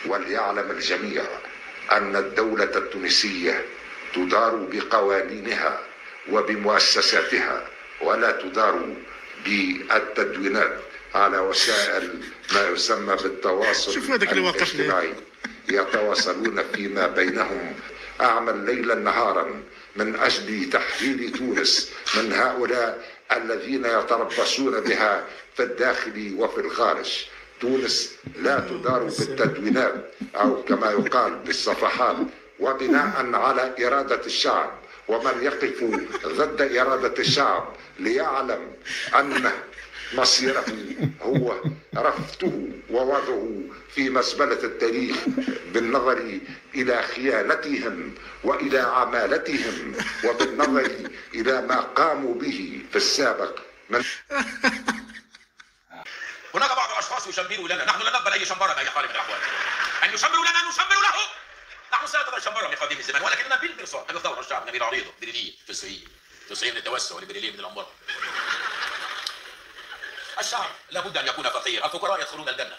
وليعلم الجميع أن الدولة التونسية تدار بقوانينها وبمؤسساتها، ولا تدار بالتدوينات على وسائل ما يسمى بالتواصل الاجتماعي. يتواصلون فيما بينهم أعمل ليلا نهارا من أجل تحرير تونس من هؤلاء الذين يتربصون بها في الداخل وفي الخارج. تونس لا تدار بالتدوينات أو كما يقال بالصفحات، وبناء على إرادة الشعب. ومن يقف ضد إرادة الشعب ليعلم أن مصيره هو رفضه ووضعه في مزبلة التاريخ بالنظر إلى خيانتهم وإلى عمالتهم وبالنظر إلى ما قاموا به في السابق من هناك بعض الاشخاص يشمروا لنا، نحن لا نقبل اي شمبره باي حال من الاحوال. ان يشمروا لنا نشمر له. نحن سنقبل شمبره من قديم الزمان، ولكننا بالمرصاد ان الثوره الشعب نبيل عريضه بريليه تسعين للتوسع لبريليه من الامراض. الشعب لابد ان يكون فقير، الفقراء يدخلون الجنه.